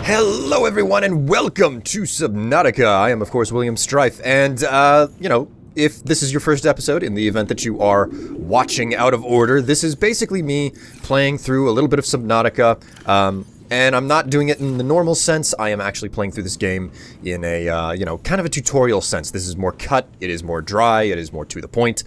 Hello everyone and welcome to Subnautica. I am of course William Strife, and if this is your first episode, in the event that you are watching out of order, this is basically me playing through a little bit of Subnautica, and I'm not doing it in the normal sense. I am actually playing through this game in a, kind of a tutorial sense. This is more cut, it is more dry, it is more to the point.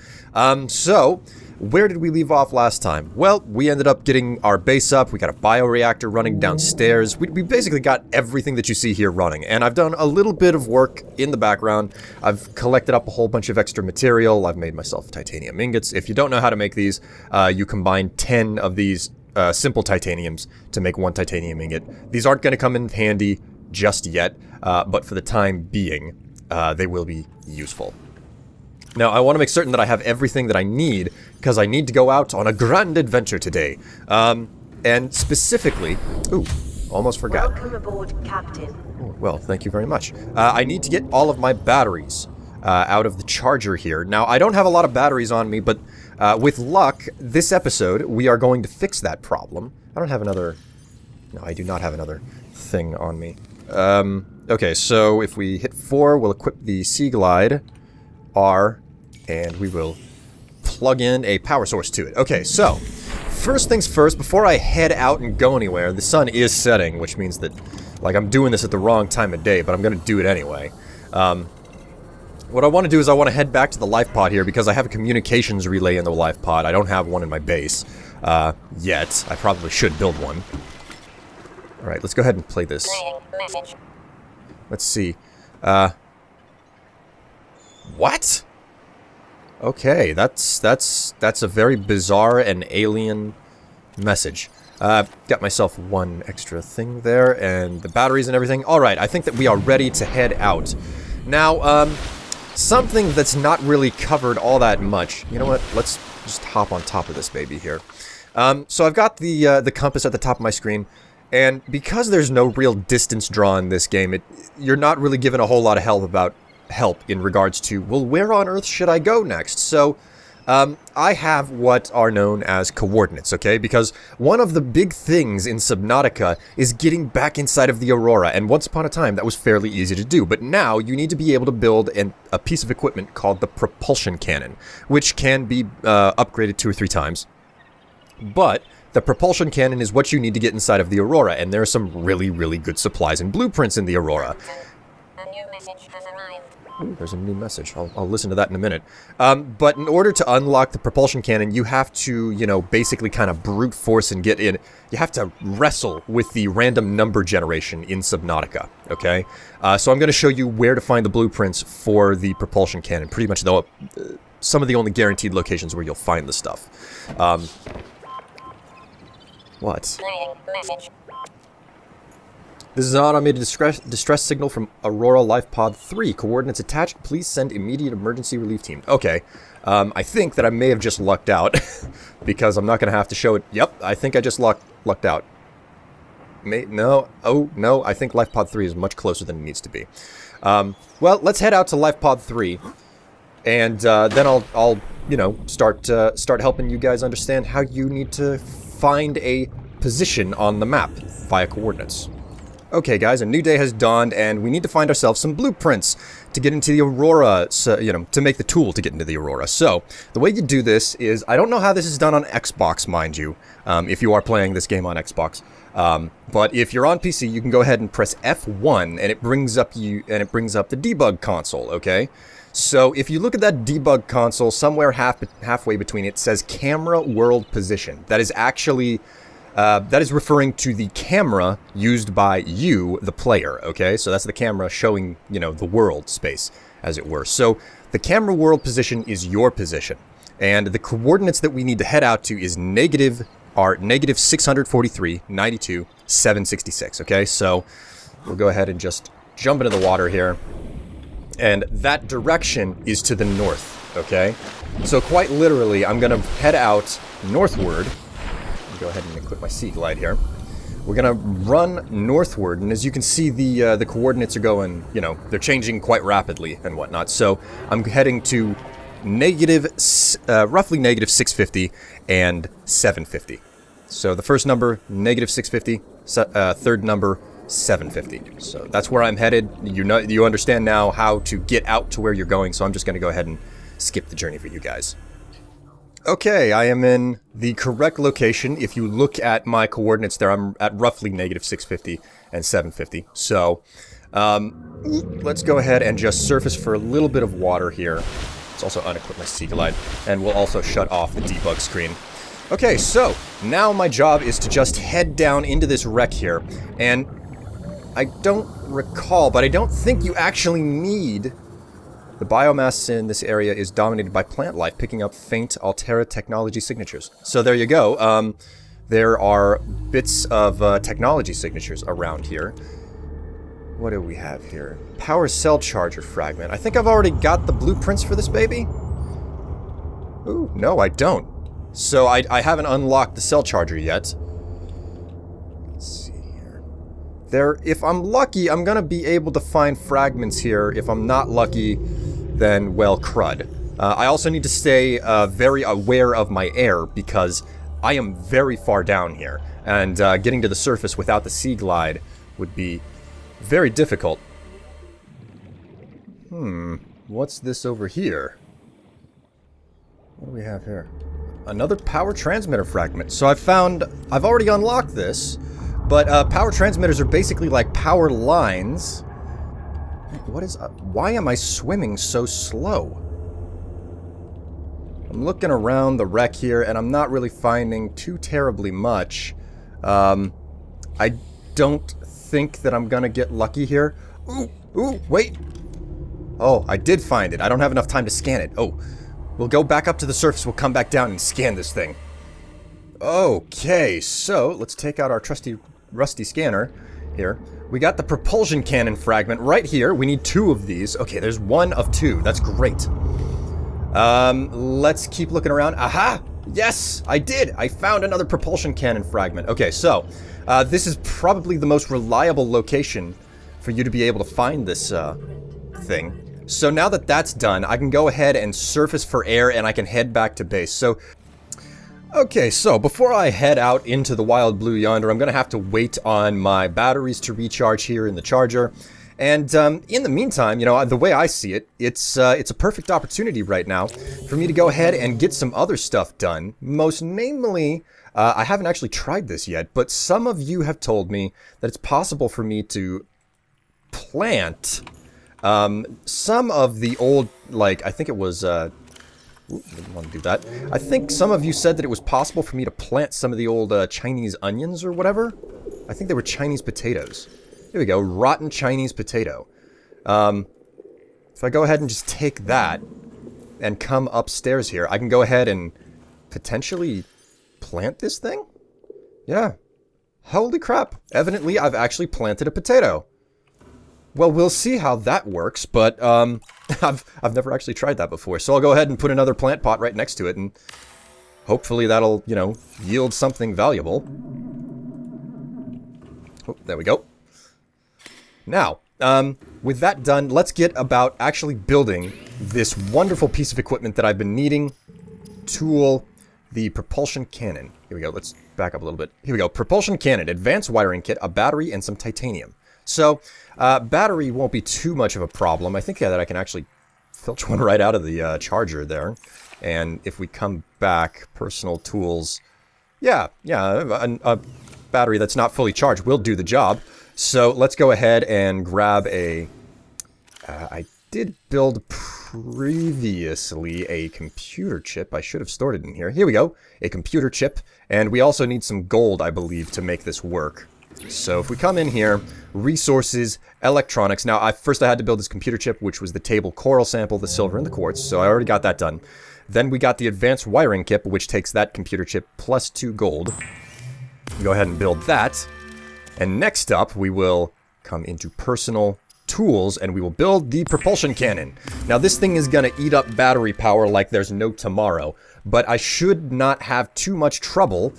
So, where did we leave off last time? Well, we ended up getting our base up, we got a bioreactor running downstairs, we basically got everything that you see here running, and I've done a little bit of work in the background. I've collected up a whole bunch of extra material, I've made myself titanium ingots. If you don't know how to make these, you combine 10 of these simple titaniums to make one titanium ingot. These aren't going to come in handy just yet, but for the time being, they will be useful. Now, I want to make certain that I have everything that I need, because I need to go out on a grand adventure today. And specifically... Ooh, almost forgot. Welcome aboard, Captain. Oh, well, thank you very much. I need to get all of my batteries out of the charger here. Now, I don't have a lot of batteries on me, but with luck, this episode, we are going to fix that problem. I don't have another... No, I do not have another thing on me. Okay, so if we hit 4, we'll equip the Sea Glide, R, and we will plug in a power source to it. Okay, so, first things first, before I head out and go anywhere, the sun is setting, which means that, like, I'm doing this at the wrong time of day, but I'm gonna do it anyway. What I want to do is I want to head back to the life pod here, because I have a communications relay in the life pod. I don't have one in my base, yet. I probably should build one. Alright, let's go ahead and play this. Let's see. What? Okay, that's a very bizarre and alien message. Got myself one extra thing there, and the batteries and everything. Alright, I think that we are ready to head out. Now, something that's not really covered all that much. You know what? Let's just hop on top of this baby here. So I've got the compass at the top of my screen, and because there's no real distance draw in this game, you're not really given a whole lot of help in regards to, well, where on earth should I go next? So, I have what are known as coordinates, okay? Because one of the big things in Subnautica is getting back inside of the Aurora, and once upon a time that was fairly easy to do, but now you need to be able to build a piece of equipment called the Propulsion Cannon, which can be upgraded 2 or 3 times. But the Propulsion Cannon is what you need to get inside of the Aurora, and there are some really, really good supplies and blueprints in the Aurora. A new message has arrived. Ooh, there's a new message. I'll listen to that in a minute. But in order to unlock the Propulsion Cannon, you have to, basically kind of brute force and get in. You have to wrestle with the random number generation in Subnautica, okay? So I'm going to show you where to find the blueprints for the Propulsion Cannon. Pretty much, though, some of the only guaranteed locations where you'll find the stuff. What? Message. This is an automated distress signal from Aurora Life Pod 3. Coordinates attached. Please send immediate emergency relief team. Okay. I think that I may have just lucked out. Because I'm not going to have to show it. Yep, I think I just lucked out. No. Oh, no. I think Life Pod 3 is much closer than it needs to be. Well, let's head out to Life Pod 3. And then I'll start helping you guys understand how you need to find a position on the map via coordinates. Okay guys, a new day has dawned, and we need to find ourselves some blueprints to get into the Aurora, so, to make the tool to get into the Aurora. So, the way you do this is, I don't know how this is done on Xbox, mind you, if you are playing this game on Xbox. But if you're on PC, you can go ahead and press F1, and it brings up the debug console, okay? So, if you look at that debug console, somewhere halfway between it says Camera World Position. That is actually... that is referring to the camera used by you, the player, okay? So that's the camera showing, the world space, as it were. So the camera world position is your position. And the coordinates that we need to head out to is negative 643, 92, 766, okay? So we'll go ahead and just jump into the water here. And that direction is to the north, okay? So quite literally, I'm going to head out northward. Go ahead and equip my Sea Glide here. We're gonna run northward, and as you can see, the coordinates are going, they're changing quite rapidly and whatnot. So I'm heading to roughly negative 650 and 750. So the first number, negative 650, third number, 750. So that's where I'm headed. You understand now how to get out to where you're going, so I'm just going to go ahead and skip the journey for you guys. Okay, I am in the correct location. If you look at my coordinates there, I'm at roughly negative 650 and 750. So, let's go ahead and just surface for a little bit of water here. Let's also unequip my sea glide, and we'll also shut off the debug screen. Okay, so now my job is to just head down into this wreck here, and I don't recall, but I don't think you actually need... The biomass in this area is dominated by plant life, picking up faint Altera technology signatures. So there you go. There are bits of technology signatures around here. What do we have here? Power cell charger fragment. I think I've already got the blueprints for this baby. Ooh, no, I don't. So I haven't unlocked the cell charger yet. Let's see here. If I'm lucky, I'm gonna be able to find fragments here. If I'm not lucky, then, well, crud. I also need to stay very aware of my air, because I am very far down here, and getting to the surface without the sea glide would be very difficult. What's this over here? What do we have here? Another power transmitter fragment. So I've already unlocked this, but power transmitters are basically like power lines. Why am I swimming so slow? I'm looking around the wreck here, and I'm not really finding too terribly much. I don't think that I'm gonna get lucky here. Ooh, wait! Oh, I did find it. I don't have enough time to scan it. Oh, we'll go back up to the surface, we'll come back down and scan this thing. Okay, so let's take out our trusty, rusty scanner here. We got the Propulsion Cannon fragment right here. We need 2 of these. Okay, there's 1 of 2. That's great. Let's keep looking around. Aha! Yes, I did! I found another Propulsion Cannon fragment. Okay, so, this is probably the most reliable location for you to be able to find this, thing. So now that that's done, I can go ahead and surface for air, and I can head back to base. So, okay, so before I head out into the wild blue yonder, I'm going to have to wait on my batteries to recharge here in the charger. And in the meantime, you know, the way I see it, it's a perfect opportunity right now for me to go ahead and get some other stuff done. Most namely, I haven't actually tried this yet, but some of you have told me that it's possible for me to plant some of the old, like, I think it was... didn't want to do that. I think some of you said that it was possible for me to plant some of the old Chinese onions or whatever. I think they were Chinese potatoes. Here we go, rotten Chinese potato. If I go ahead and just take that and come upstairs here, I can go ahead and potentially plant this thing? Yeah. Holy crap. Evidently, I've actually planted a potato. Well, we'll see how that works, but I've never actually tried that before. So I'll go ahead and put another plant pot right next to it, and hopefully that'll, you know, yield something valuable. Oh, there we go. Now, with that done, let's get about actually building this wonderful piece of equipment that I've been needing. Tool, the Propulsion Cannon. Here we go, let's back up a little bit. Here we go, Propulsion Cannon, advanced wiring kit, a battery, and some titanium. So, battery won't be too much of a problem. I think that I can actually filch one right out of the charger there. And if we come back, personal tools, yeah, a battery that's not fully charged will do the job. So let's go ahead and grab a... I did build previously a computer chip. I should have stored it in here. Here we go, a computer chip. And we also need some gold, I believe, to make this work. So if we come in here, resources, electronics. Now, first I had to build this computer chip, which was the table coral sample, the silver, and the quartz. So I already got that done. Then we got the advanced wiring kit, which takes that computer chip plus 2 gold. Go ahead and build that. And next up, we will come into personal tools, and we will build the propulsion cannon. Now, this thing is going to eat up battery power like there's no tomorrow, but I should not have too much trouble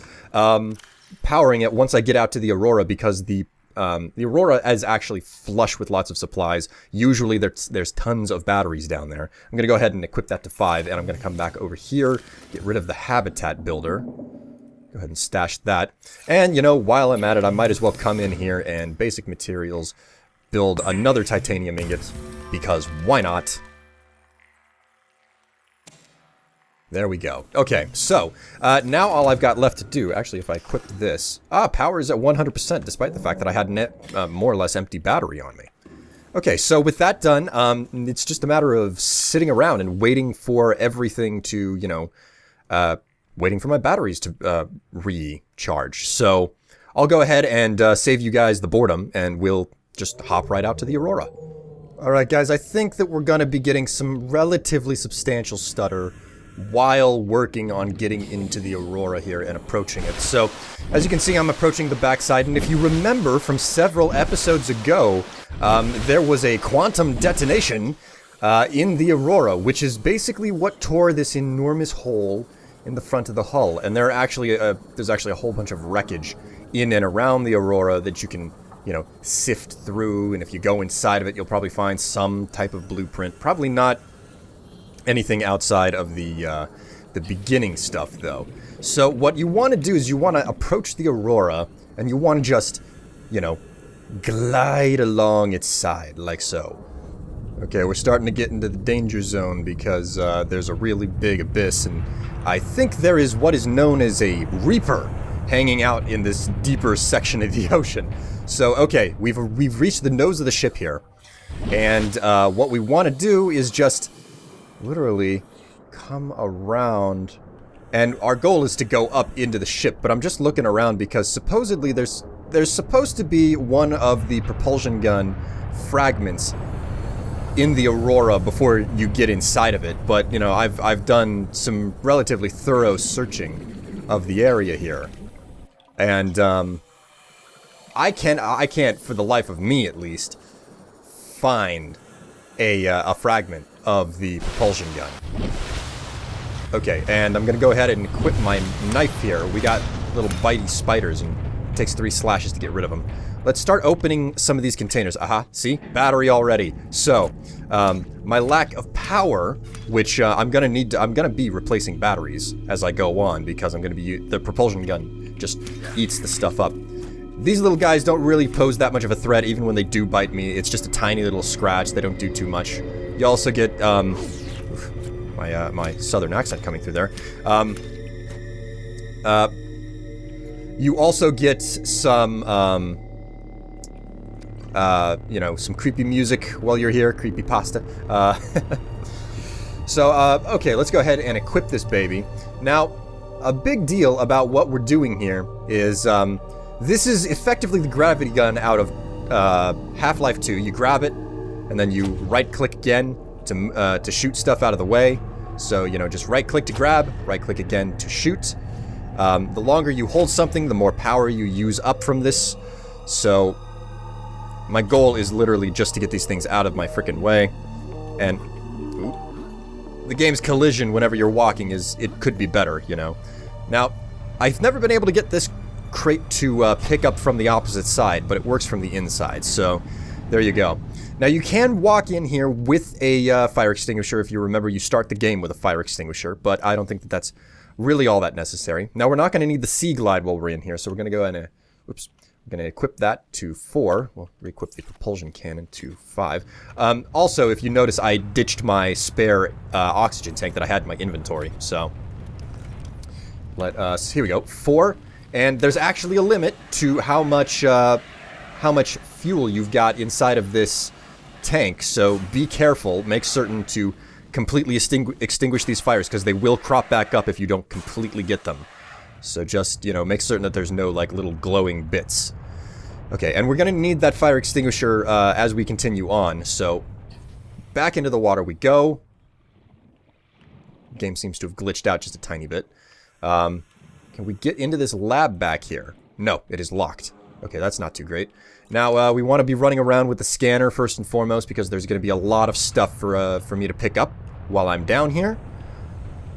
powering it once I get out to the Aurora, because the Aurora is actually flush with lots of supplies. Usually there's tons of batteries down there. I'm going to go ahead and equip that to 5, and I'm going to come back over here, get rid of the habitat builder. Go ahead and stash that. And, you know, while I'm at it, I might as well come in here and basic materials, build another titanium ingot, because why not? There we go. Okay, so, now all I've got left to do, actually, if I equip this... power is at 100%, despite the fact that I had more or less empty battery on me. Okay, so with that done, it's just a matter of sitting around and waiting for everything to, you know, waiting for my batteries to recharge. So I'll go ahead and save you guys the boredom, and we'll just hop right out to the Aurora. Alright guys, I think that we're going to be getting some relatively substantial stutter while working on getting into the Aurora here and approaching it. So, as you can see, I'm approaching the backside, and if you remember from several episodes ago, there was a quantum detonation in the Aurora, which is basically what tore this enormous hole in the front of the hull. And there's actually a whole bunch of wreckage in and around the Aurora that you can, you know, sift through, and if you go inside of it, you'll probably find some type of blueprint. Probably not anything outside of the beginning stuff, though. So what you want to do is you want to approach the Aurora, and you want to just, you know, glide along its side, like so. Okay, we're starting to get into the danger zone because there's a really big abyss, and I think there is what is known as a Reaper hanging out in this deeper section of the ocean. So, okay, we've reached the nose of the ship here, and what we want to do is just literally come around, and our goal is to go up into the ship, but I'm just looking around because supposedly there's supposed to be one of the propulsion gun fragments in the Aurora before you get inside of it, but you know, I've done some relatively thorough searching of the area here, and I can't for the life of me at least find a fragment of the propulsion gun. Okay, and I'm gonna go ahead and equip my knife here. We got little bitey spiders, and it takes 3 slashes to get rid of them. Let's start opening some of these containers. Aha, see? Battery already. So, my lack of power, which I'm gonna be replacing batteries as I go on, because I'm gonna be, the propulsion gun just eats the stuff up. These little guys don't really pose that much of a threat, even when they do bite me. It's just a tiny little scratch. They don't do too much. You also get, my southern accent coming through there. You also get some, you know, some creepy music while you're here, creepy pasta. So, okay, let's go ahead and equip this baby. Now, a big deal about what we're doing here is, this is effectively the gravity gun out of Half-Life 2. You grab it, and then you right-click again to shoot stuff out of the way. So, you know, just right-click to grab, right-click again to shoot. The longer you hold something, the more power you use up from this. So, my goal is literally just to get these things out of my frickin' way. And the game's collision whenever you're walking it could be better, you know. Now, I've never been able to get this crate to pick up from the opposite side, but it works from the inside, so there you go. Now you can walk in here with a fire extinguisher. If you remember, you start the game with a fire extinguisher, but I don't think that that's really all that necessary. Now we're not going to need the Sea Glide while we're in here, so we're going to go and we're going to equip that to 4. We'll re-equip the Propulsion Cannon to 5. Also, if you notice, I ditched my spare oxygen tank that I had in my inventory, so let us, here we go, 4. And there's actually a limit to how much fuel you've got inside of this tank, so be careful. Make certain to completely extinguish these fires, because they will crop back up if you don't completely get them. So just, you know, make certain that there's no, like, little glowing bits. Okay, and we're gonna need that fire extinguisher as we continue on, so back into the water we go. Game seems to have glitched out just a tiny bit. Can we get into this lab back here? No, it is locked. Okay, that's not too great. Now, we want to be running around with the scanner first and foremost, because there's going to be a lot of stuff for me to pick up while I'm down here.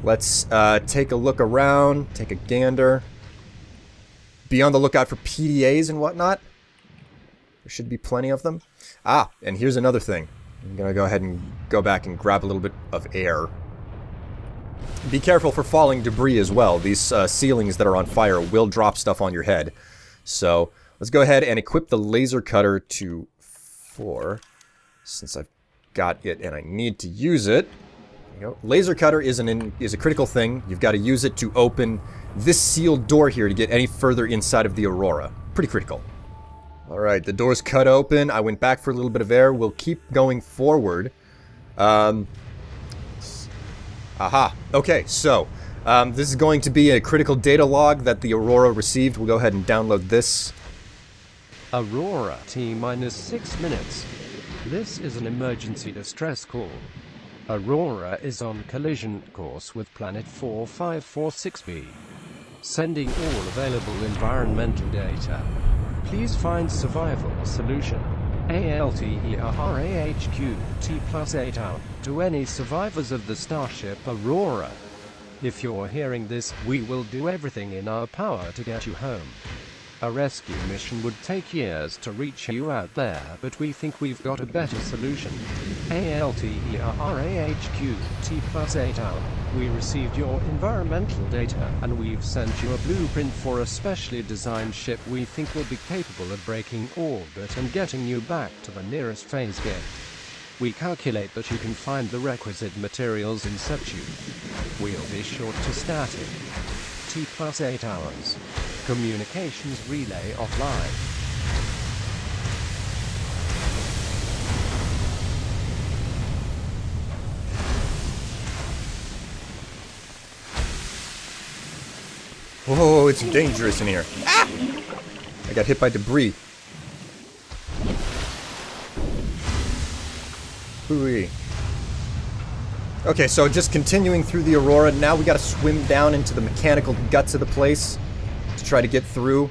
Let's take a look around, take a gander. Be on the lookout for PDAs and whatnot. There should be plenty of them. Ah, and here's another thing. I'm going to go ahead and go back and grab a little bit of air. Be careful for falling debris as well. These ceilings that are on fire will drop stuff on your head. So let's go ahead and equip the laser cutter to 4, since I've got it and I need to use it. There you go. Laser cutter is a critical thing. You've got to use it to open this sealed door here to get any further inside of the Aurora. Pretty critical. Alright, the door's cut open. I went back for a little bit of air. We'll keep going forward. Aha. Okay, so this is going to be a critical data log that the Aurora received. We'll go ahead and download this. Aurora, T-minus 6 minutes. This is an emergency distress call. Aurora is on collision course with planet 4546b. Sending all available environmental data. Please find survival solution. ALTERAHQ T+8 out to any survivors of the starship Aurora. If you're hearing this, we will do everything in our power to get you home. A rescue mission would take years to reach you out there, but we think we've got a better solution. ALTERAHQ T+8 out. We received your environmental data, and we've sent you a blueprint for a specially designed ship we think will be capable of breaking orbit and getting you back to the nearest phase gate. We calculate that you can find the requisite materials in situ. We'll be short to static. T+8 hours. Communications relay offline. Whoa, it's dangerous in here. Ah! I got hit by debris. Hooey. Okay, so just continuing through the Aurora. Now we gotta swim down into the mechanical guts of the place to try to get through.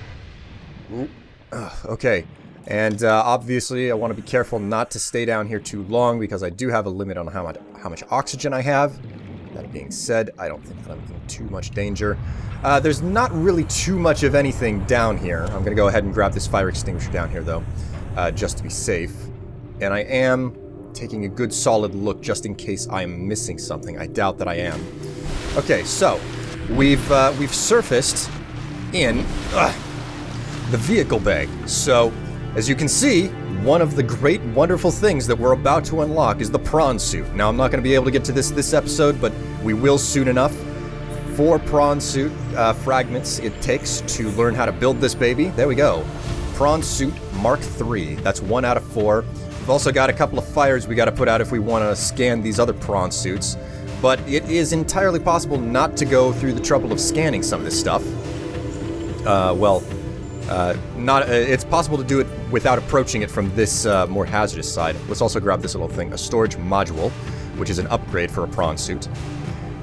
Okay, and obviously I want to be careful not to stay down here too long because I do have a limit on how much oxygen I have. That being said, I don't think that I'm in too much danger. There's not really too much of anything down here. I'm gonna go ahead and grab this fire extinguisher down here though, just to be safe. And I am taking a good solid look just in case I'm missing something. I doubt that I am. Okay, so we've surfaced in the vehicle bay. So as you can see, one of the great wonderful things that we're about to unlock is the Prawn Soup. Now I'm not going to be able to get to this episode, but we will soon enough. 4 Prawn Soup fragments it takes to learn how to build this baby. There we go. Prawn Soup Mark III. That's 1 out of 4. We've also got a couple of fires we got to put out if we want to scan these other prawn suits. But it is entirely possible not to go through the trouble of scanning some of this stuff. It's possible to do it without approaching it from this more hazardous side. Let's also grab this little thing, a storage module, which is an upgrade for a prawn suit.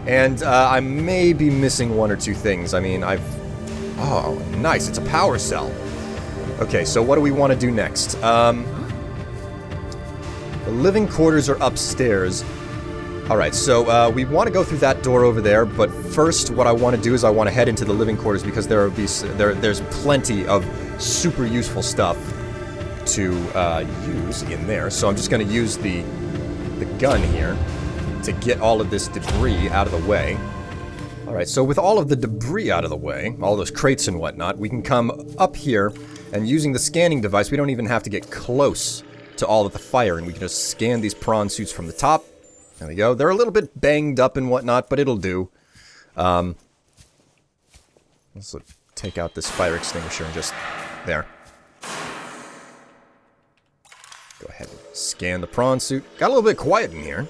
And I may be missing 1 or 2 things. I mean, oh, nice, it's a power cell. Okay, so what do we want to do next? The living quarters are upstairs. Alright, so we want to go through that door over there, but first what I want to do is I want to head into the living quarters because there's plenty of super useful stuff to use in there. So I'm just going to use the gun here to get all of this debris out of the way. Alright, so with all of the debris out of the way, all those crates and whatnot, we can come up here and using the scanning device, we don't even have to get close to all of the fire, and we can just scan these prawn suits from the top. There we go. They're a little bit banged up and whatnot, but it'll do. Let's take out this fire extinguisher and just... there. Go ahead and scan the prawn suit. Got a little bit quiet in here.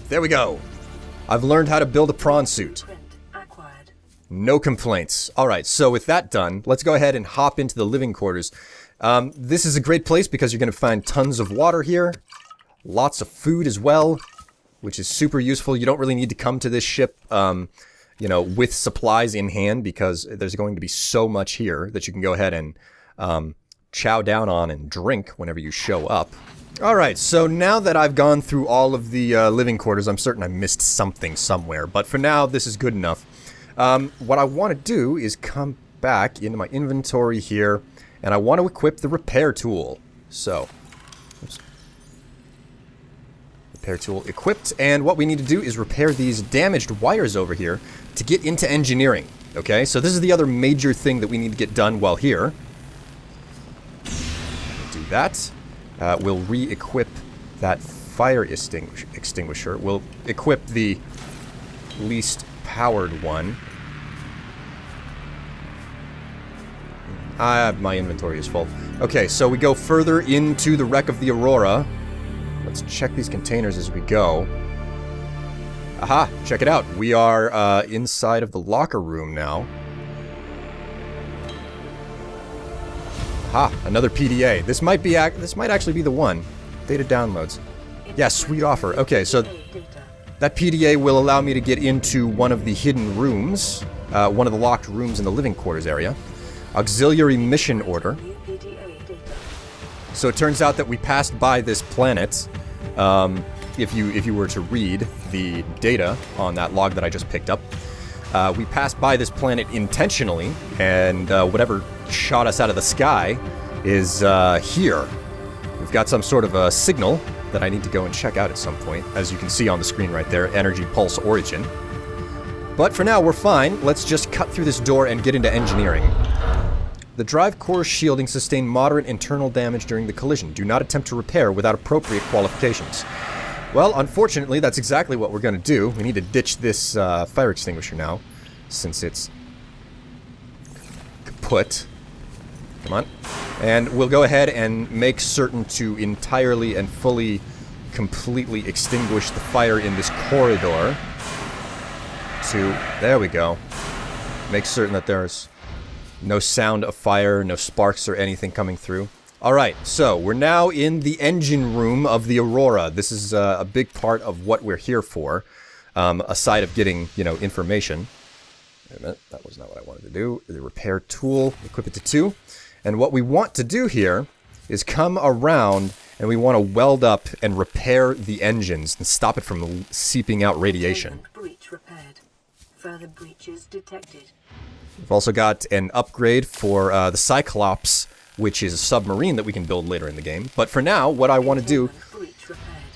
There we go. I've learned how to build a prawn suit. No complaints. Alright, so with that done, let's go ahead and hop into the living quarters. This is a great place because you're going to find tons of water here. Lots of food as well, which is super useful. You don't really need to come to this ship, you know, with supplies in hand because there's going to be so much here that you can go ahead and chow down on and drink whenever you show up. Alright, so now that I've gone through all of the living quarters, I'm certain I missed something somewhere, but for now, this is good enough. What I want to do is come back into my inventory here, and I want to equip the repair tool. So, oops. Repair tool equipped, and what we need to do is repair these damaged wires over here to get into engineering. Okay, so this is the other major thing that we need to get done while here. Do that. We'll re-equip that fire extinguisher. We'll equip the least powered one. My inventory is full. Okay, so we go further into the wreck of the Aurora. Let's check these containers as we go. Aha, check it out. We are inside of the locker room now. Aha, another PDA. This might actually be the one. Data downloads. Yeah, sweet offer. Okay, so that PDA will allow me to get into one of the hidden rooms, one of the locked rooms in the living quarters area. Auxiliary mission order. So it turns out that we passed by this planet. If you were to read the data on that log that I just picked up, we passed by this planet intentionally, and whatever shot us out of the sky is here. We've got some sort of a signal that I need to go and check out at some point, as you can see on the screen right there, Energy Pulse Origin. But for now, we're fine. Let's just cut through this door and get into engineering. The drive core shielding sustained moderate internal damage during the collision. Do not attempt to repair without appropriate qualifications. Well, unfortunately, that's exactly what we're going to do. We need to ditch this fire extinguisher now, since it's kaput. Come on. And we'll go ahead and make certain to entirely and fully, completely extinguish the fire in this corridor. There we go. Make certain that there's no sound of fire, no sparks or anything coming through. Alright, so we're now in the engine room of the Aurora. This is a big part of what we're here for, aside of getting, information. Wait a minute, that was not what I wanted to do. The repair tool, equip it to 2. And what we want to do here is come around and we want to weld up and repair the engines and stop it from seeping out radiation. Breach repaired. Further breaches detected. We've also got an upgrade for the Cyclops, which is a submarine that we can build later in the game. But for now, what I want to do... Breach repaired.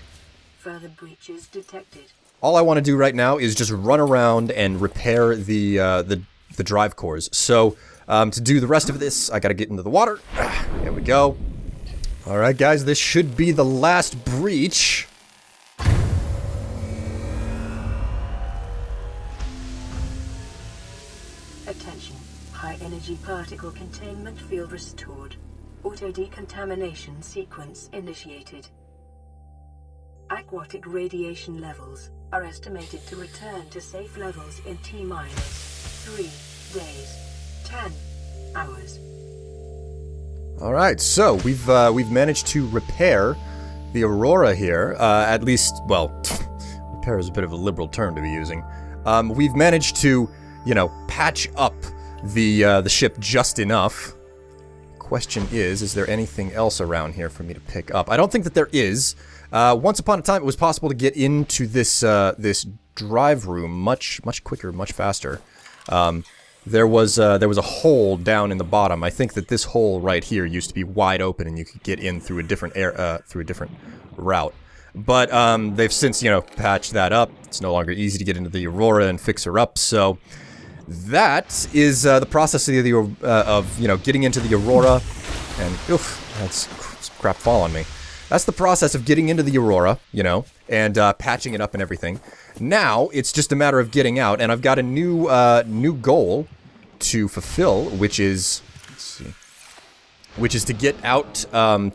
Further breaches detected. All I want to do right now is just run around and repair the drive cores. So, to do the rest of this, I gotta get into the water. There we go. Alright guys, this should be the last breach. Attention. High energy particle containment field restored. Auto decontamination sequence initiated. Aquatic radiation levels are estimated to return to safe levels in T-3 days, 10 hours. All right, so we've managed to repair the Aurora here. At least, well, repair is a bit of a liberal term to be using. We've managed to, patch up the ship just enough. Question is there anything else around here for me to pick up? I don't think that there is. Once upon a time, it was possible to get into this this drive room much quicker, much faster. There was a hole down in the bottom. I think that this hole right here used to be wide open, and you could get in through a different route. But they've since patched that up. It's no longer easy to get into the Aurora and fix her up. So that is the process of getting into the Aurora. And oof, that's crap fall on me. That's the process of getting into the Aurora, and patching it up and everything. Now, it's just a matter of getting out, and I've got a new goal to fulfill, which is, to get out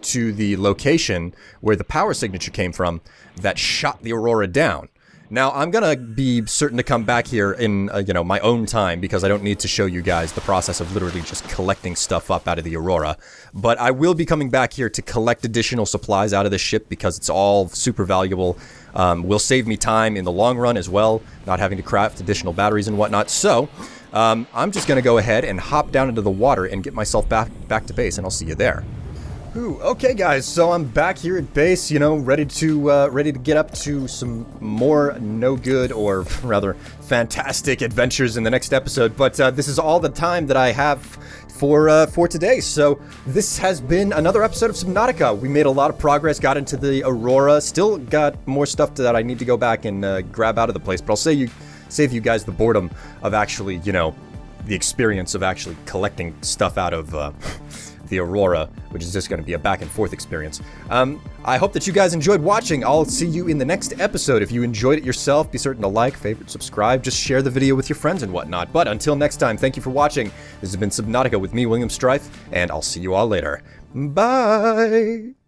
to the location where the power signature came from that shot the Aurora down. Now, I'm gonna be certain to come back here in, my own time, because I don't need to show you guys the process of literally just collecting stuff up out of the Aurora. But I will be coming back here to collect additional supplies out of the ship, because it's all super valuable. Will save me time in the long run as well, not having to craft additional batteries and whatnot. So, I'm just gonna go ahead and hop down into the water and get myself back to base, and I'll see you there. Ooh, okay guys, so I'm back here at base, ready to get up to some more no good, or rather fantastic adventures in the next episode. But this is all the time that I have for today. So this has been another episode of Subnautica. We made a lot of progress, got into the Aurora, still got more stuff that I need to go back and grab out of the place, but I'll save you guys the boredom of actually, you know, the experience of actually collecting stuff out of the Aurora, which is just going to be a back and forth experience. I hope that you guys enjoyed watching. I'll see you in the next episode. If you enjoyed it yourself, be certain to like, favorite, subscribe, just share the video with your friends and whatnot. But until next time, thank you for watching. This has been Subnautica with me, William Strife, and I'll see you all later. Bye!